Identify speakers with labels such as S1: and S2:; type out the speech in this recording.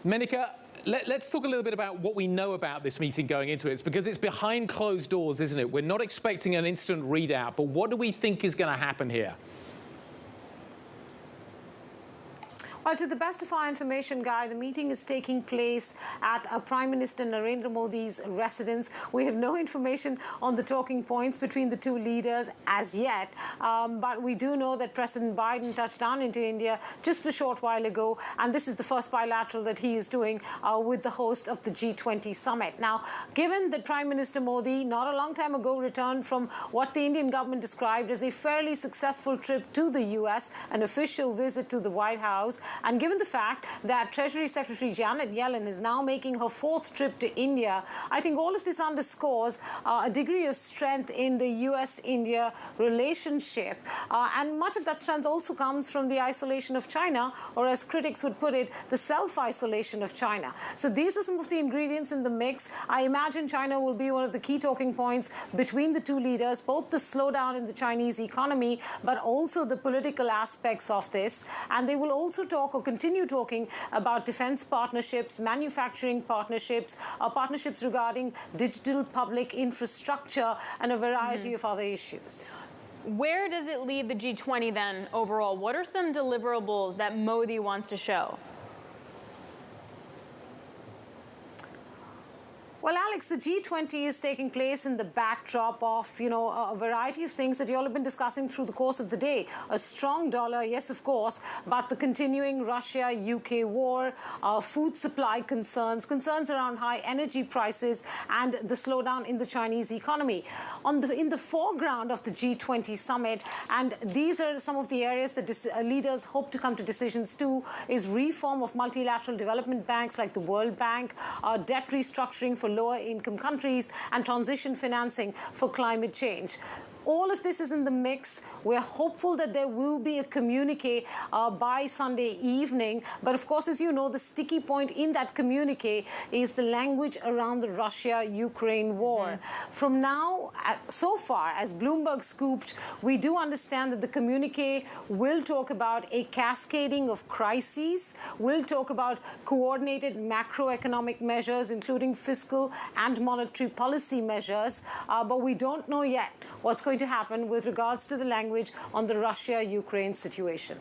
S1: Menaka, let's talk a little bit about what we know about this meeting going into it. It's because it's behind closed doors, isn't it? We're not expecting an instant readout, but what do we think is going to happen here?
S2: Well, to the best of our information, Guy, the meeting is taking place at Prime Minister Narendra Modi's residence. We have no information on the talking points between the two leaders as yet, but we do know that President Biden touched down into India just a short while ago, and this is the first bilateral that he is doing with the host of the G-20 summit. Now, given that Prime Minister Modi not a long time ago returned from what the Indian government described as a fairly successful trip to the U.S., an official visit to the White House, and given the fact that Treasury Secretary Janet Yellen is now making her fourth trip to India, I think all of this underscores a degree of strength in the U.S.-India relationship. And much of that strength also comes from the isolation of China, or as critics would put it, the self-isolation of China. So these are some of the ingredients in the mix. I imagine China will be one of the key talking points between the two leaders, both the slowdown in the Chinese economy, but also the political aspects of this. And they will also talk or continue talking about defense partnerships, manufacturing partnerships, partnerships regarding digital public infrastructure, and a variety of other issues.
S3: Where does it leave the G20 then overall? What are some deliverables that Modi wants to show?
S2: Well, Alex, the G20 is taking place in the backdrop of, a variety of things that you all have been discussing through the course of the day. A strong dollar, yes, of course, but the continuing Russia-UK war, food supply concerns around high energy prices, and the slowdown in the Chinese economy. In the foreground of the G20 summit, and these are some of the areas that leaders hope to come to decisions to, is reform of multilateral development banks like the World Bank, debt restructuring for lower-income countries, and transition financing for climate change. All of this is in the mix. We're hopeful that there will be a communique by Sunday evening. But of course, as you know, the sticky point in that communique is the language around the Russia-Ukraine war. From now, so far, as Bloomberg scooped, we do understand that the communique will talk about a cascading of crises, will talk about coordinated macroeconomic measures, including fiscal and monetary policy measures. But we don't know yet what's going to happen with regards to the language on the Russia-Ukraine situation.